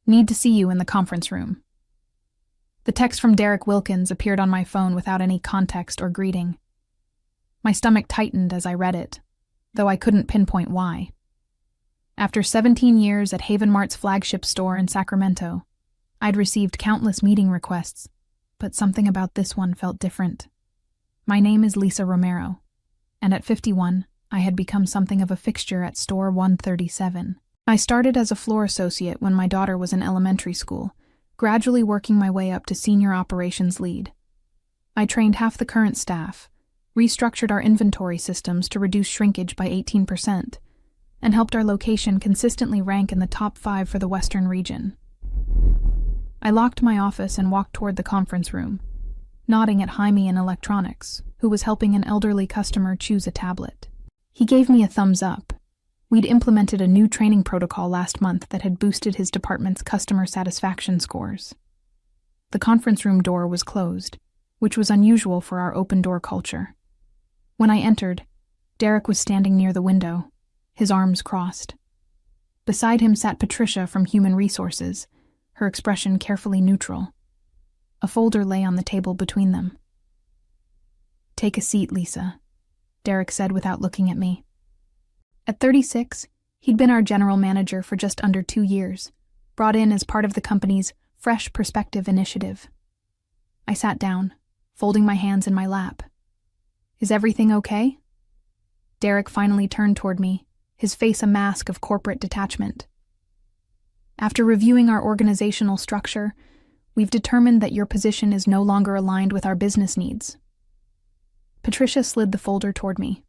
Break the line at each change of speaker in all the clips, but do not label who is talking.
Need to see you in the conference room. The text from Derek Wilkins appeared on my phone without any context or greeting. My stomach tightened as I read it, though I couldn't pinpoint why. After 17 years at Haven Mart's flagship store in Sacramento, I'd received countless meeting requests, but something about this one felt different. My name is Lisa Romero, and at 51, I had become something of a fixture at store 137. I started as a floor associate when my daughter was in elementary school, gradually working my way up to senior operations lead. I trained half the current staff, restructured our inventory systems to reduce shrinkage by 18%, and helped our location consistently rank in the top 5 for the Western region. I locked my office and walked toward the conference room, nodding at Jaime in electronics, who was helping an elderly customer choose a tablet. He gave me a thumbs up. We'd implemented a new training protocol last month that had boosted his department's customer satisfaction scores. The conference room door was closed, which was unusual for our open-door culture. When I entered, Derek was standing near the window, his arms crossed. Beside him sat Patricia from Human Resources, her expression carefully neutral. A folder lay on the table between them. "Take a seat, Lisa," Derek said without looking at me. At 36, he'd been our general manager for just under 2 years, brought in as part of the company's Fresh Perspective initiative. I sat down, folding my hands in my lap. "Is everything okay?" Derek finally turned toward me, his face a mask of corporate detachment. "After reviewing our organizational structure, we've determined that your position is no longer aligned with our business needs." Patricia slid the folder toward me.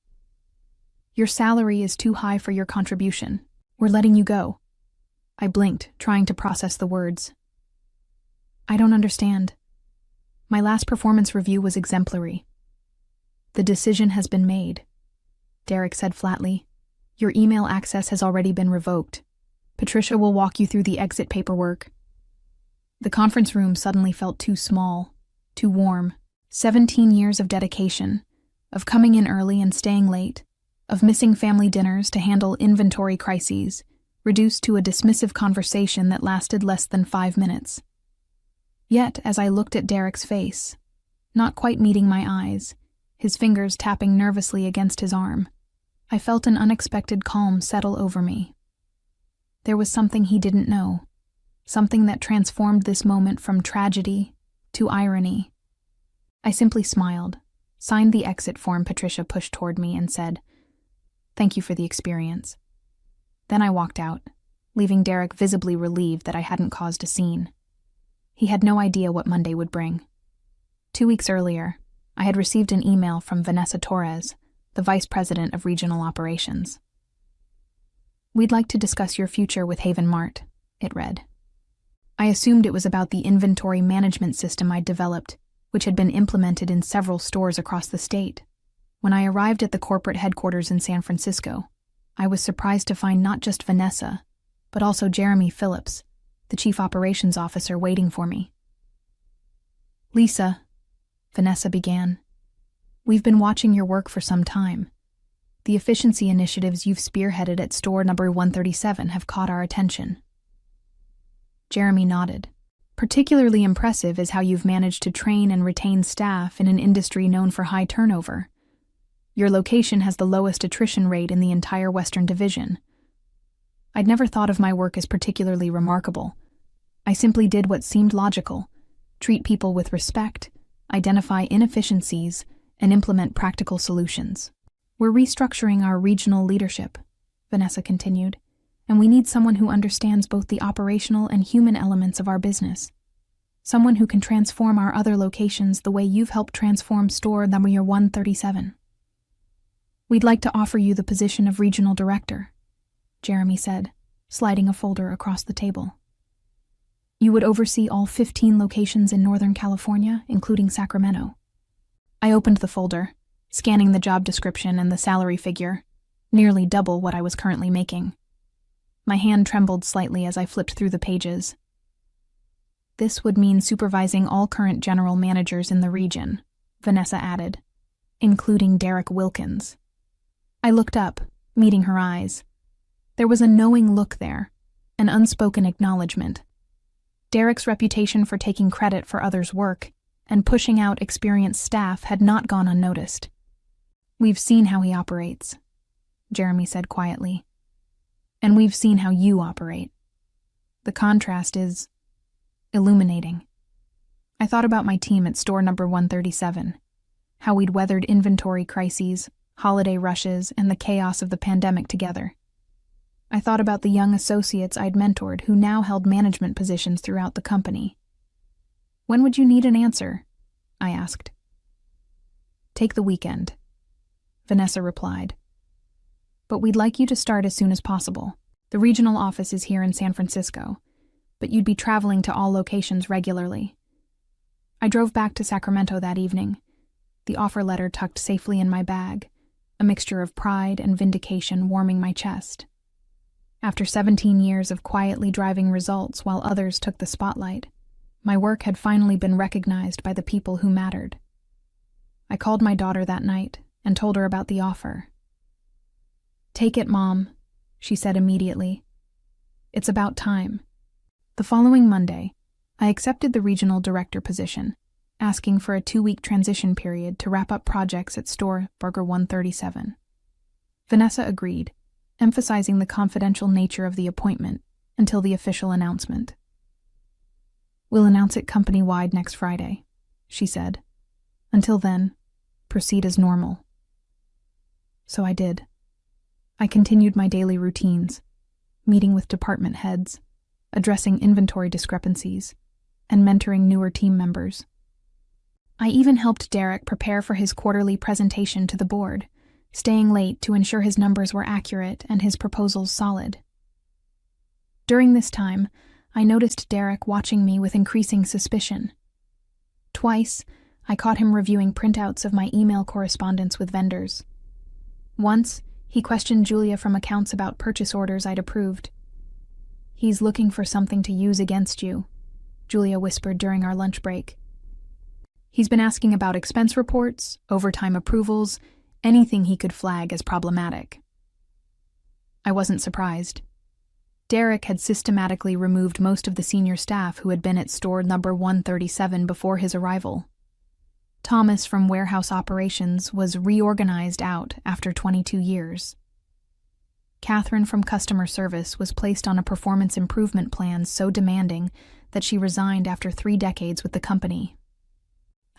"Your salary is too high for your contribution. We're letting you go." I blinked, trying to process the words. "I don't understand. My last performance review was exemplary." "The decision has been made," Derek said flatly. "Your email access has already been revoked. Patricia will walk you through the exit paperwork." The conference room suddenly felt too small, too warm. 17 years of dedication, of coming in early and staying late, of missing family dinners to handle inventory crises, reduced to a dismissive conversation that lasted less than 5 minutes. Yet, as I looked at Derek's face, not quite meeting my eyes, his fingers tapping nervously against his arm, I felt an unexpected calm settle over me. There was something he didn't know, something that transformed this moment from tragedy to irony. I simply smiled, signed the exit form Patricia pushed toward me, and said, "Thank you for the experience." Then I walked out, leaving Derek visibly relieved that I hadn't caused a scene. He had no idea what Monday would bring. 2 weeks earlier, I had received an email from Vanessa Torres, the Vice President of Regional Operations. "We'd like to discuss your future with Haven Mart," it read. I assumed it was about the inventory management system I'd developed, which had been implemented in several stores across the state. When I arrived at the corporate headquarters in San Francisco, I was surprised to find not just Vanessa, but also Jeremy Phillips, the Chief Operations Officer, waiting for me. "Lisa," Vanessa began, "we've been watching your work for some time. The efficiency initiatives you've spearheaded at store number 137 have caught our attention." Jeremy nodded. "Particularly impressive is how you've managed to train and retain staff in an industry known for high turnover. Your location has the lowest attrition rate in the entire Western Division. I'd never thought of my work as particularly remarkable. I simply did what seemed logical: treat people with respect, identify inefficiencies, and implement practical solutions. We're restructuring our regional leadership," Vanessa continued, "and we need someone who understands both the operational and human elements of our business. Someone who can transform our other locations the way you've helped transform store number 137. We'd like to offer you the position of regional director," Jeremy said, sliding a folder across the table. "You would oversee all 15 locations in Northern California, including Sacramento." I opened the folder, scanning the job description and the salary figure, nearly double what I was currently making. My hand trembled slightly as I flipped through the pages. "This would mean supervising all current general managers in the region," Vanessa added, "including Derek Wilkins." I looked up, meeting her eyes. There was a knowing look there, an unspoken acknowledgement, Derek's reputation for taking credit for others' work and pushing out experienced staff had not gone unnoticed. "We've seen how he operates," Jeremy said quietly. "And we've seen how you operate. The contrast is illuminating." I thought about my team at store number 137, how we'd weathered inventory crises, holiday rushes, and the chaos of the pandemic together. I thought about the young associates I'd mentored who now held management positions throughout the company. "When would you need an answer?" I asked. "Take the weekend," Vanessa replied. "But we'd like you to start as soon as possible. The regional office is here in San Francisco, but you'd be traveling to all locations regularly." I drove back to Sacramento that evening, the offer letter tucked safely in my bag, a mixture of pride and vindication warming my chest. After 17 years of quietly driving results while others took the spotlight, my work had finally been recognized by the people who mattered. I called my daughter that night and told her about the offer. "Take it, Mom," she said immediately. "It's about time." The following Monday, I accepted the regional director position, asking for a 2-week transition period to wrap up projects at store Burger 137. Vanessa agreed, emphasizing the confidential nature of the appointment until the official announcement. "We'll announce it company-wide next Friday," she said. "Until then, proceed as normal." So I did. I continued my daily routines, meeting with department heads, addressing inventory discrepancies, and mentoring newer team members. I even helped Derek prepare for his quarterly presentation to the board, staying late to ensure his numbers were accurate and his proposals solid. During this time, I noticed Derek watching me with increasing suspicion. Twice, I caught him reviewing printouts of my email correspondence with vendors. Once, he questioned Julia from accounts about purchase orders I'd approved. "He's looking for something to use against you," Julia whispered during our lunch break. "He's been asking about expense reports, overtime approvals, anything he could flag as problematic." I wasn't surprised. Derek had systematically removed most of the senior staff who had been at store number 137 before his arrival. Thomas from warehouse operations was reorganized out after 22 years. Catherine from customer service was placed on a performance improvement plan so demanding that she resigned after 3 decades with the company.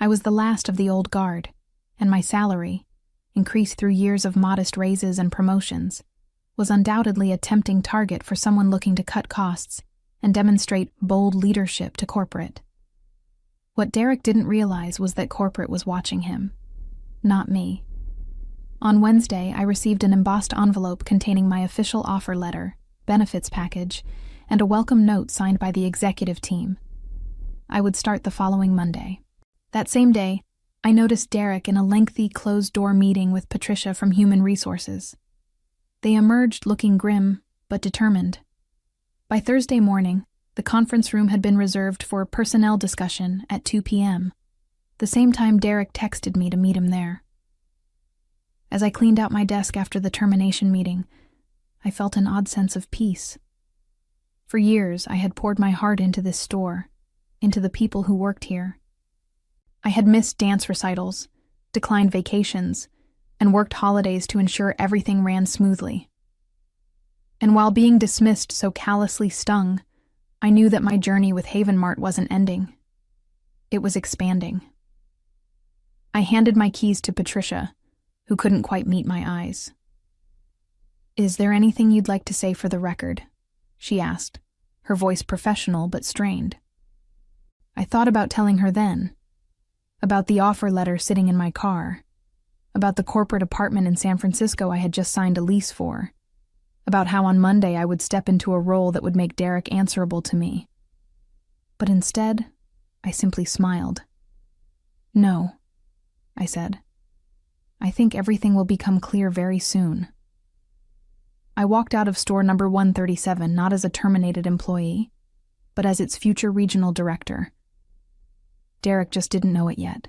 I was the last of the old guard, and my salary, increased through years of modest raises and promotions, was undoubtedly a tempting target for someone looking to cut costs and demonstrate bold leadership to corporate. What Derek didn't realize was that corporate was watching him, not me. On Wednesday, I received an embossed envelope containing my official offer letter, benefits package, and a welcome note signed by the executive team. I would start the following Monday. That same day, I noticed Derek in a lengthy closed-door meeting with Patricia from Human Resources. They emerged looking grim, but determined. By Thursday morning, the conference room had been reserved for a personnel discussion at 2 p.m., the same time Derek texted me to meet him there. As I cleaned out my desk after the termination meeting, I felt an odd sense of peace. For years, I had poured my heart into this store, into the people who worked here. I had missed dance recitals, declined vacations, and worked holidays to ensure everything ran smoothly. And while being dismissed so callously stung, I knew that my journey with Haven Mart wasn't ending. It was expanding. I handed my keys to Patricia, who couldn't quite meet my eyes. "Is there anything you'd like to say for the record?" she asked, her voice professional but strained. I thought about telling her then, about the offer letter sitting in my car, about the corporate apartment in San Francisco I had just signed a lease for, about how on Monday I would step into a role that would make Derek answerable to me. But instead, I simply smiled. "No," I said. "I think everything will become clear very soon." I walked out of store number 137 not as a terminated employee, but as its future regional director. Derek just didn't know it yet.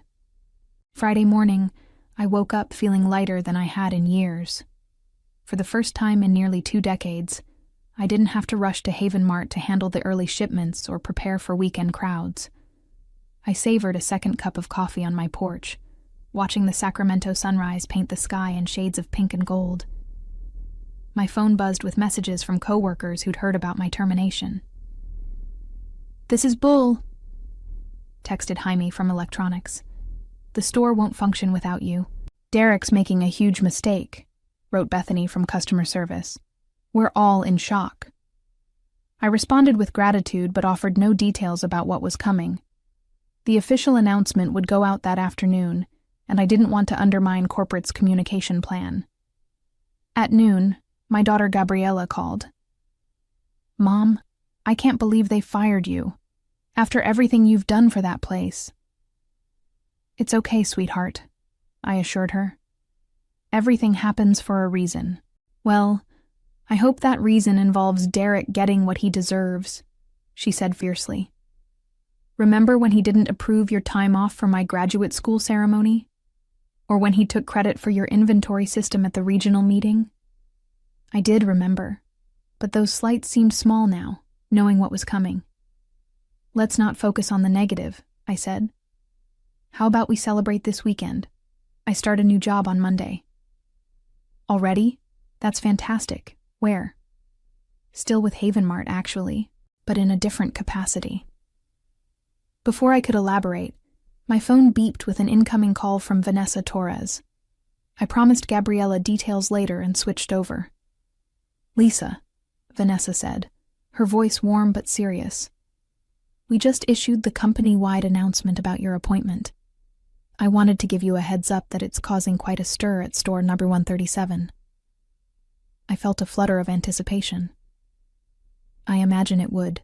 Friday morning, I woke up feeling lighter than I had in years. For the first time in nearly 2 decades, I didn't have to rush to Haven Mart to handle the early shipments or prepare for weekend crowds. I savored a second cup of coffee on my porch, watching the Sacramento sunrise paint the sky in shades of pink and gold. My phone buzzed with messages from coworkers who'd heard about my termination. "This is Bull," texted Jaime from electronics. "The store won't function without you. Derek's making a huge mistake," wrote Bethany from customer service. "We're all in shock." I responded with gratitude but offered no details about what was coming. The official announcement would go out that afternoon, and I didn't want to undermine corporate's communication plan. At noon, my daughter Gabriella called. "Mom, I can't believe they fired you. After everything you've done for that place." "It's okay, sweetheart," I assured her. "Everything happens for a reason. Well, I hope that reason involves Derek getting what he deserves," she said fiercely. "Remember when he didn't approve your time off for my graduate school ceremony? Or when he took credit for your inventory system at the regional meeting?" I did remember, but those slights seemed small now, knowing what was coming. "Let's not focus on the negative," I said. "How about we celebrate this weekend? I start a new job on Monday." "Already? That's fantastic. Where?" "Still with Haven Mart, actually, but in a different capacity." Before I could elaborate, my phone beeped with an incoming call from Vanessa Torres. I promised Gabriella details later and switched over. "Lisa," Vanessa said, her voice warm but serious. "We just issued the company-wide announcement about your appointment. I wanted to give you a heads up that it's causing quite a stir at store number 137. I felt a flutter of anticipation. I imagine it would.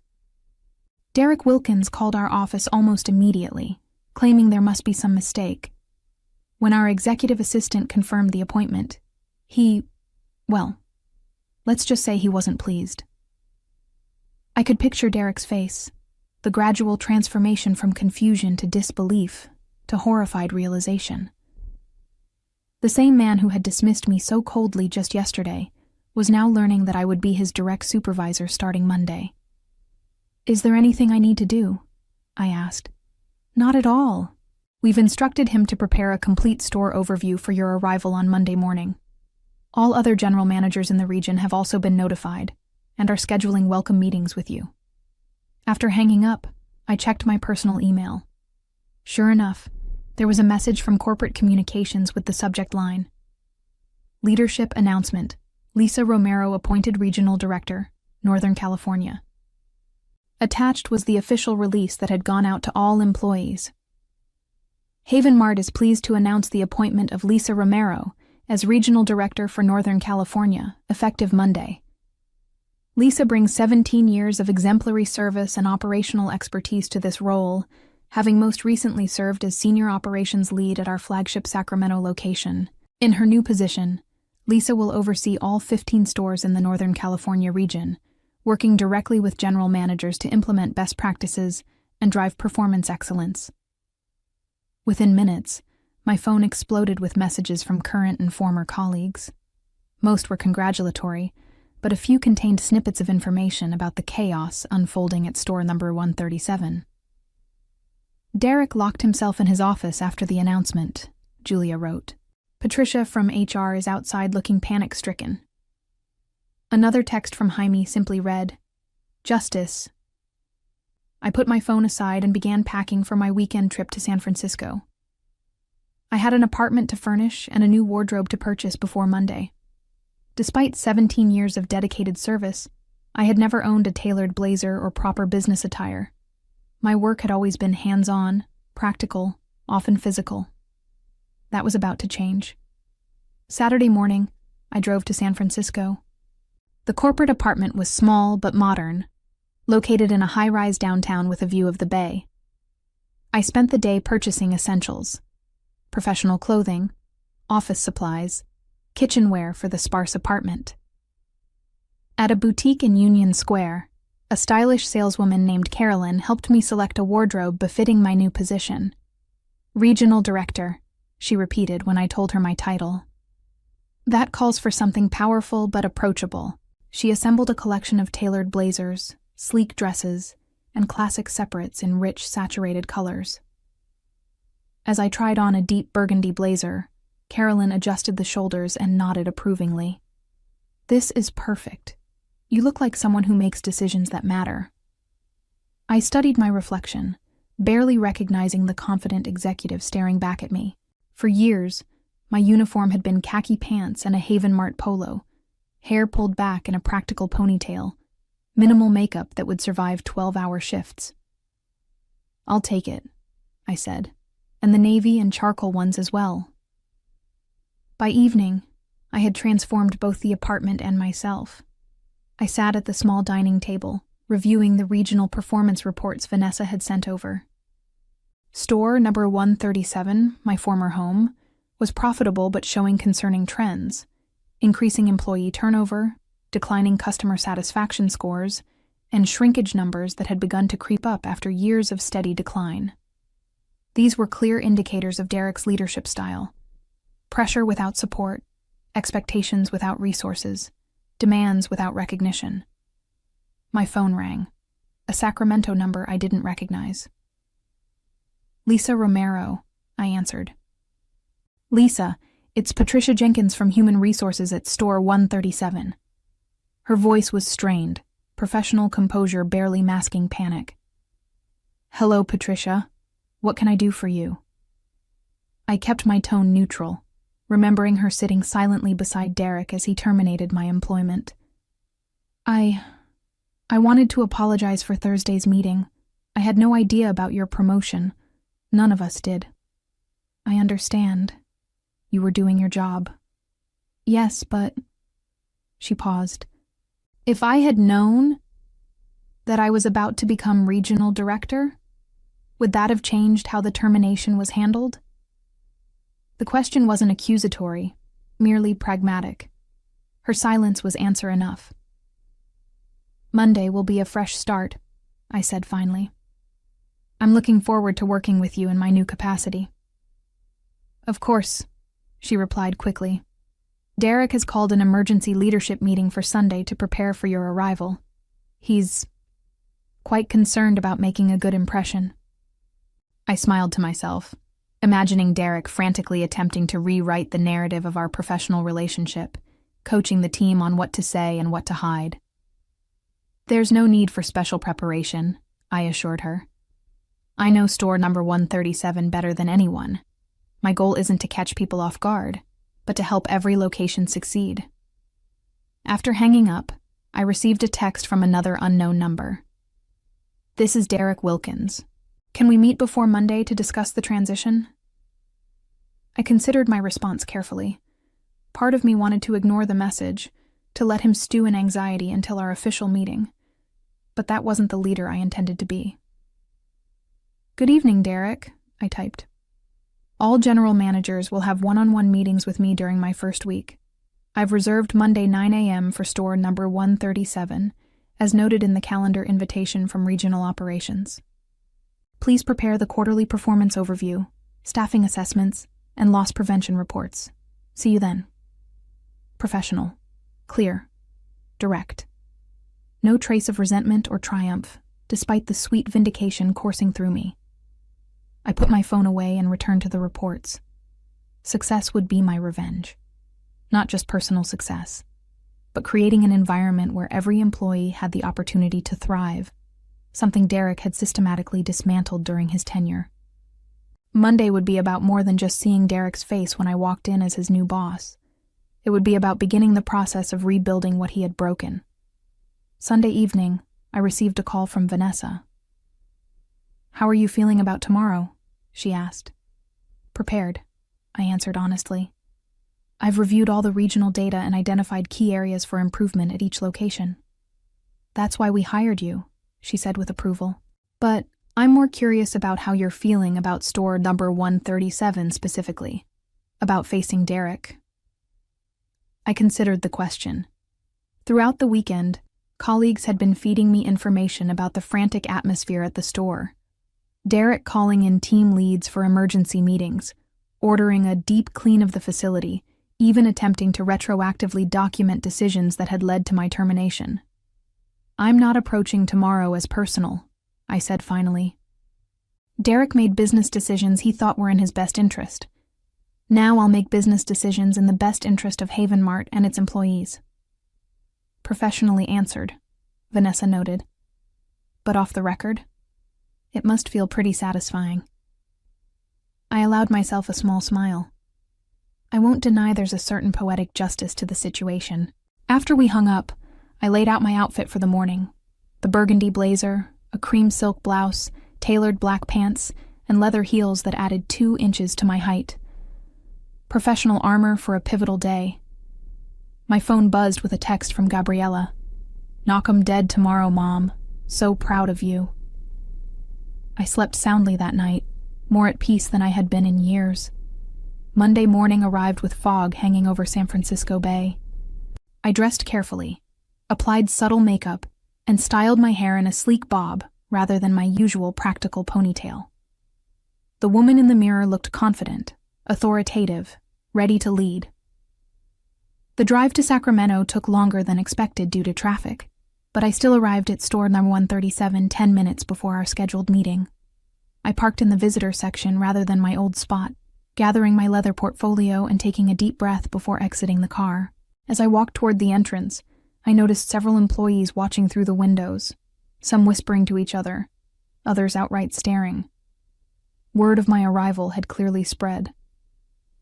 Derek Wilkins called our office almost immediately, claiming there must be some mistake. When our executive assistant confirmed the appointment, let's just say he wasn't pleased. I could picture Derek's face, the gradual transformation from confusion to disbelief to horrified realization. The same man who had dismissed me so coldly just yesterday was now learning that I would be his direct supervisor starting Monday. "Is there anything I need to do?" I asked. "Not at all. We've instructed him to prepare a complete store overview for your arrival on Monday morning. All other general managers in the region have also been notified and are scheduling welcome meetings with you." After hanging up, I checked my personal email. Sure enough, there was a message from corporate communications with the subject line: "Leadership announcement. Lisa Romero appointed Regional Director, Northern California." Attached was the official release that had gone out to all employees. "Haven Mart is pleased to announce the appointment of Lisa Romero as Regional Director for Northern California, effective Monday. Lisa brings 17 years of exemplary service and operational expertise to this role, having most recently served as Senior Operations Lead at our flagship Sacramento location. In her new position, Lisa will oversee all 15 stores in the Northern California region, working directly with general managers to implement best practices and drive performance excellence." Within minutes, my phone exploded with messages from current and former colleagues. Most were congratulatory, but a few contained snippets of information about the chaos unfolding at store number 137. "Derek locked himself in his office after the announcement," Julia wrote. "Patricia from HR is outside looking panic-stricken." Another text from Jaime simply read, "Justice." I put my phone aside and began packing for my weekend trip to San Francisco. I had an apartment to furnish and a new wardrobe to purchase before Monday. Despite 17 years of dedicated service, I had never owned a tailored blazer or proper business attire. My work had always been hands-on, practical, often physical. That was about to change. Saturday morning, I drove to San Francisco. The corporate apartment was small but modern, located in a high-rise downtown with a view of the bay. I spent the day purchasing essentials: professional clothing, office supplies, kitchenware for the sparse apartment. At a boutique in Union Square, a stylish saleswoman named Carolyn helped me select a wardrobe befitting my new position. "Regional Director," she repeated when I told her my title. "That calls for something powerful but approachable," She assembled a collection of tailored blazers, sleek dresses, and classic separates in rich, saturated colors. As I tried on a deep burgundy blazer, Carolyn adjusted the shoulders and nodded approvingly. "This is perfect. You look like someone who makes decisions that matter." I studied my reflection, barely recognizing the confident executive staring back at me. For years, my uniform had been khaki pants and a Haven Mart polo, hair pulled back in a practical ponytail, minimal makeup that would survive 12-hour shifts. "I'll take it," I said, "and the navy and charcoal ones as well." By evening, I had transformed both the apartment and myself. I sat at the small dining table, reviewing the regional performance reports Vanessa had sent over. Store number 137, my former home, was profitable but showing concerning trends: increasing employee turnover, declining customer satisfaction scores, and shrinkage numbers that had begun to creep up after years of steady decline. These were clear indicators of Derek's leadership style: pressure without support, expectations without resources, demands without recognition. My phone rang, a Sacramento number I didn't recognize. "Lisa Romero," I answered. "Lisa, it's Patricia Jenkins from Human Resources at Store 137. Her voice was strained, professional composure barely masking panic. "Hello, Patricia. What can I do for you?" I kept my tone neutral, remembering her sitting silently beside Derek as he terminated my employment. I wanted to apologize for Thursday's meeting. I had no idea about your promotion. None of us did." "I understand. You were doing your job." "Yes, but..." She paused. "If I had known that I was about to become regional director, would that have changed how the termination was handled?" The question wasn't accusatory, merely pragmatic. Her silence was answer enough. "Monday will be a fresh start," I said finally. "I'm looking forward to working with you in my new capacity." "Of course," she replied quickly. "Derek has called an emergency leadership meeting for Sunday to prepare for your arrival. He's quite concerned about making a good impression." I smiled to myself, imagining Derek frantically attempting to rewrite the narrative of our professional relationship, coaching the team on what to say and what to hide. "There's no need for special preparation," I assured her. "I know store number 137 better than anyone. My goal isn't to catch people off guard, but to help every location succeed." After hanging up, I received a text from another unknown number. "This is Derek Wilkins. Can we meet before Monday to discuss the transition?" I considered my response carefully. Part of me wanted to ignore the message, to let him stew in anxiety until our official meeting. But that wasn't the leader I intended to be. "Good evening, Derek," I typed. "All general managers will have one-on-one meetings with me during my first week. I've reserved Monday 9 a.m. for store number 137, as noted in the calendar invitation from Regional Operations. Please prepare the quarterly performance overview, staffing assessments, and loss prevention reports. See you then." Professional, clear, direct. No trace of resentment or triumph, despite the sweet vindication coursing through me. I put my phone away and returned to the reports. Success would be my revenge. Not just personal success, but creating an environment where every employee had the opportunity to thrive, something Derek had systematically dismantled during his tenure. Monday would be about more than just seeing Derek's face when I walked in as his new boss. It would be about beginning the process of rebuilding what he had broken. Sunday evening, I received a call from Vanessa. "How are you feeling about tomorrow?" she asked. "Prepared," I answered honestly. "I've reviewed all the regional data and identified key areas for improvement at each location." "That's why we hired you," she said with approval. "But I'm more curious about how you're feeling about store number 137 specifically, about facing Derek." I considered the question. Throughout the weekend, colleagues had been feeding me information about the frantic atmosphere at the store. Derek calling in team leads for emergency meetings, ordering a deep clean of the facility, even attempting to retroactively document decisions that had led to my termination. "I'm not approaching tomorrow as personal," I said finally. Derek made business decisions he thought were in his best interest. Now I'll make business decisions in the best interest of Haven Mart and its employees. Professionally answered, Vanessa noted. But off the record? It must feel pretty satisfying. I allowed myself a small smile. I won't deny there's a certain poetic justice to the situation. After we hung up, I laid out my outfit for the morning. The burgundy blazer, a cream silk blouse, tailored black pants, and leather heels that added 2 inches to my height. Professional armor for a pivotal day. My phone buzzed with a text from Gabriella. "Knock 'em dead tomorrow, Mom. So proud of you." I slept soundly that night, more at peace than I had been in years. Monday morning arrived with fog hanging over San Francisco Bay. I dressed carefully, applied subtle makeup, and styled my hair in a sleek bob rather than my usual practical ponytail. The woman in the mirror looked confident, authoritative, ready to lead. The drive to Sacramento took longer than expected due to traffic, but I still arrived at store number 137 10 minutes before our scheduled meeting. I parked in the visitor section rather than my old spot, gathering my leather portfolio and taking a deep breath before exiting the car. As I walked toward the entrance, I noticed several employees watching through the windows, some whispering to each other, others outright staring. Word of my arrival had clearly spread.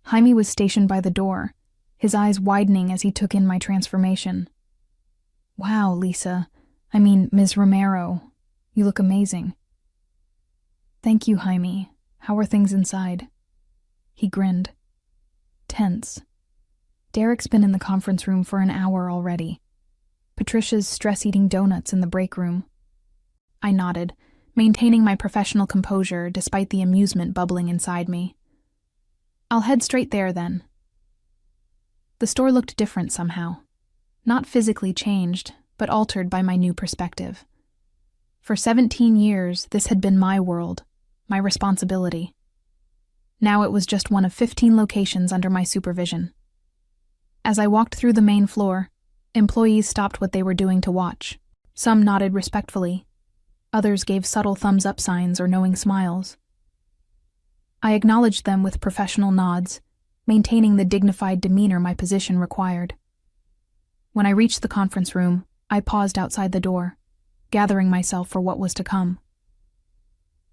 Jaime was stationed by the door, his eyes widening as he took in my transformation. "Wow, Lisa. Ms. Romero. You look amazing." "Thank you, Jaime. How are things inside?" He grinned. Tense. Derek's been in the conference room for an hour already. Patricia's stress-eating donuts in the break room. I nodded, maintaining my professional composure despite the amusement bubbling inside me. "I'll head straight there, then." The store looked different somehow. Not physically changed, but altered by my new perspective. For 17 years, this had been my world, my responsibility. Now it was just one of 15 locations under my supervision. As I walked through the main floor, employees stopped what they were doing to watch. Some nodded respectfully. Others gave subtle thumbs-up signs or knowing smiles. I acknowledged them with professional nods, maintaining the dignified demeanor my position required. When I reached the conference room, I paused outside the door, gathering myself for what was to come.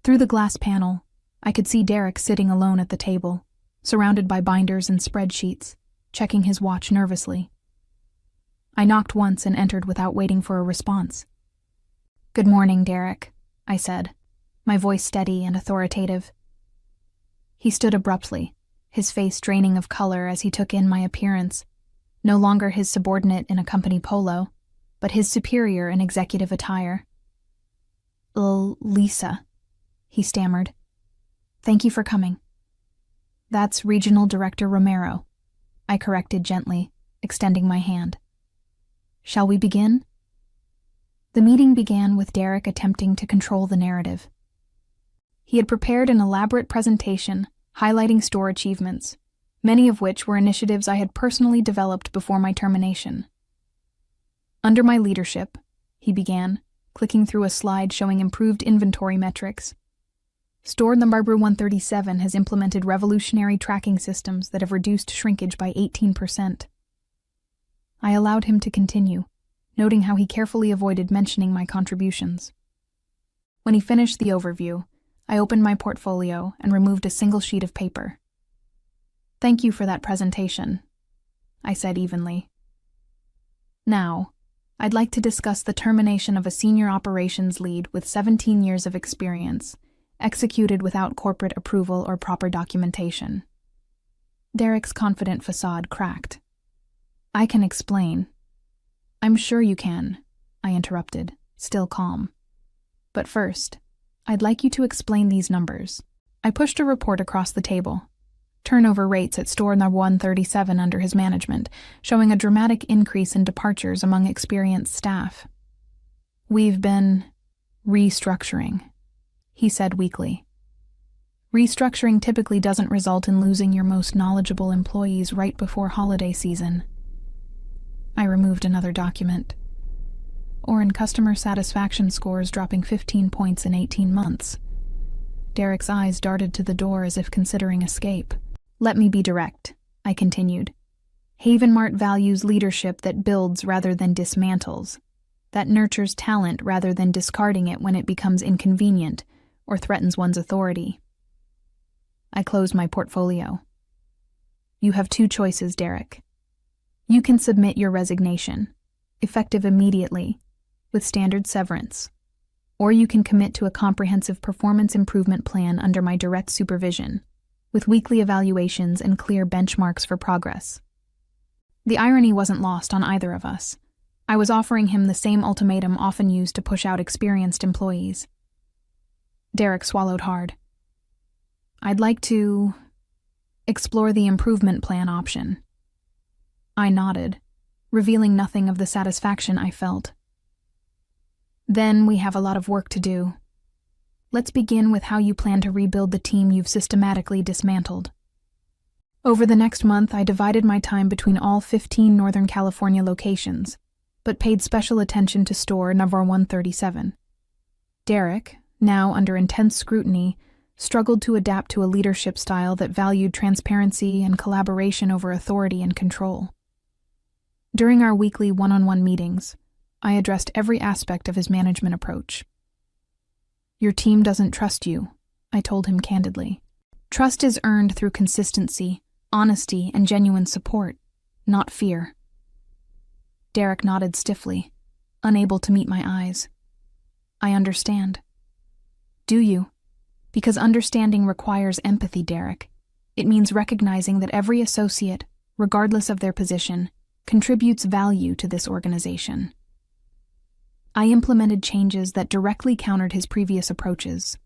Through the glass panel, I could see Derek sitting alone at the table, surrounded by binders and spreadsheets, checking his watch nervously. I knocked once and entered without waiting for a response. "Good morning, Derek," I said, my voice steady and authoritative. He stood abruptly, his face draining of color as he took in my appearance, no longer his subordinate in a company polo, but his superior in executive attire. "Lisa," he stammered. "Thank you for coming." "That's Regional Director Romero," I corrected gently, extending my hand. "Shall we begin?" The meeting began with Derek attempting to control the narrative. He had prepared an elaborate presentation highlighting store achievements, many of which were initiatives I had personally developed before my termination. "Under my leadership," he began, clicking through a slide showing improved inventory metrics, "Store number 137 has implemented revolutionary tracking systems that have reduced shrinkage by 18%. I allowed him to continue, noting how he carefully avoided mentioning my contributions. When he finished the overview, I opened my portfolio and removed a single sheet of paper. "Thank you for that presentation," I said evenly. "Now, I'd like to discuss the termination of a senior operations lead with 17 years of experience, executed without corporate approval or proper documentation." Derek's confident facade cracked. "I can explain." "I'm sure you can," I interrupted, still calm. "But first, I'd like you to explain these numbers." I pushed a report across the table. Turnover rates at store number 137 under his management, showing a dramatic increase in departures among experienced staff. "We've been restructuring," he said weakly. Restructuring typically doesn't result in losing your most knowledgeable employees right before holiday season. I removed another document. Or in customer satisfaction scores dropping 15 points in 18 months. Derek's eyes darted to the door as if considering escape. Let me be direct, I continued. Havenmart values leadership that builds rather than dismantles, that nurtures talent rather than discarding it when it becomes inconvenient or threatens one's authority. I closed my portfolio. You have two choices, Derek. You can submit your resignation, effective immediately, with standard severance, or you can commit to a comprehensive performance improvement plan under my direct supervision, with weekly evaluations and clear benchmarks for progress. The irony wasn't lost on either of us. I was offering him the same ultimatum often used to push out experienced employees. Derek swallowed hard. I'd like to explore the improvement plan option. I nodded, revealing nothing of the satisfaction I felt. Then we have a lot of work to do. Let's begin with how you plan to rebuild the team you've systematically dismantled. Over the next month, I divided my time between all 15 Northern California locations, but paid special attention to store number 137. Derek, now under intense scrutiny, struggled to adapt to a leadership style that valued transparency and collaboration over authority and control. During our weekly one-on-one meetings, I addressed every aspect of his management approach. Your team doesn't trust you, I told him candidly. Trust is earned through consistency, honesty, and genuine support, not fear. Derek nodded stiffly, unable to meet my eyes. I understand. Do you? Because understanding requires empathy, Derek. It means recognizing that every associate, regardless of their position, contributes value to this organization. I implemented changes that directly countered his previous approaches.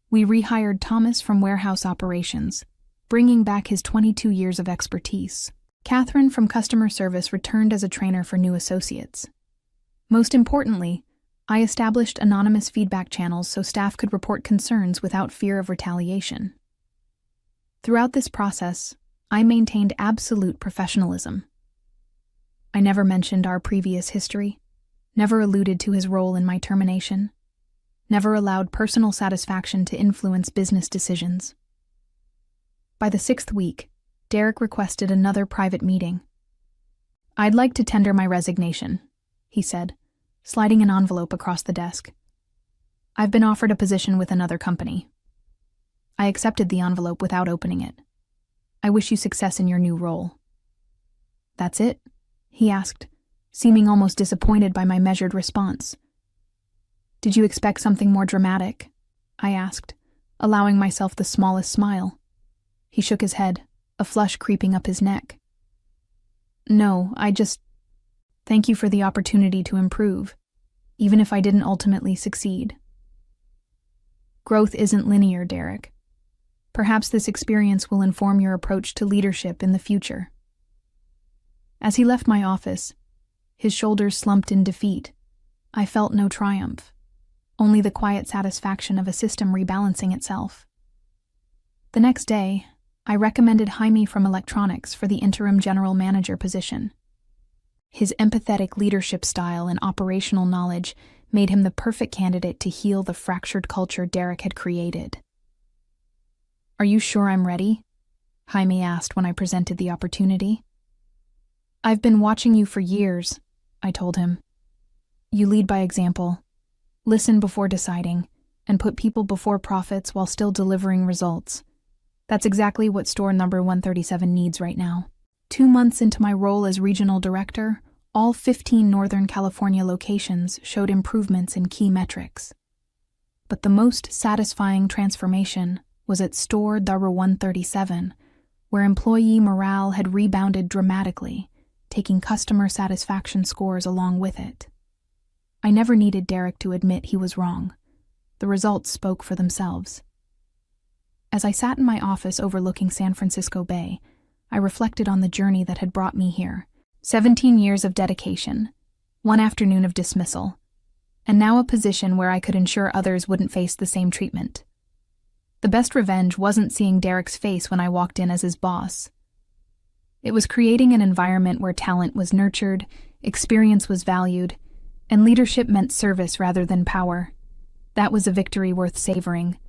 We rehired Thomas from warehouse operations, bringing back his 22 years of expertise. Catherine from customer service returned as a trainer for new associates. Most importantly, I established anonymous feedback channels so staff could report concerns without fear of retaliation. Throughout this process, I maintained absolute professionalism. I never mentioned our previous history, never alluded to his role in my termination, never allowed personal satisfaction to influence business decisions. By the 6th week, Derek requested another private meeting. I'd like to tender my resignation, he said, sliding an envelope across the desk. I've been offered a position with another company. I accepted the envelope without opening it. I wish you success in your new role. That's it? He asked, seeming almost disappointed by my measured response. Did you expect something more dramatic? I asked, allowing myself the smallest smile. He shook his head, a flush creeping up his neck. No, thank you for the opportunity to improve, even if I didn't ultimately succeed. Growth isn't linear, Derek. Perhaps this experience will inform your approach to leadership in the future. As he left my office, his shoulders slumped in defeat. I felt no triumph, only the quiet satisfaction of a system rebalancing itself. The next day, I recommended Jaime from electronics for the interim general manager position. His empathetic leadership style and operational knowledge made him the perfect candidate to heal the fractured culture Derek had created. Are you sure I'm ready? Jaime asked when I presented the opportunity. I've been watching you for years, I told him. You lead by example, listen before deciding, and put people before profits while still delivering results. That's exactly what store number 137 needs right now. 2 months into my role as regional director, all 15 Northern California locations showed improvements in key metrics. But the most satisfying transformation was at store number 137, where employee morale had rebounded dramatically, taking customer satisfaction scores along with it. I never needed Derek to admit he was wrong. The results spoke for themselves. As I sat in my office overlooking San Francisco Bay, I reflected on the journey that had brought me here. 17 years of dedication, 1 afternoon of dismissal, and now a position where I could ensure others wouldn't face the same treatment. The best revenge wasn't seeing Derek's face when I walked in as his boss. It was creating an environment where talent was nurtured, experience was valued, and leadership meant service rather than power. That was a victory worth savoring.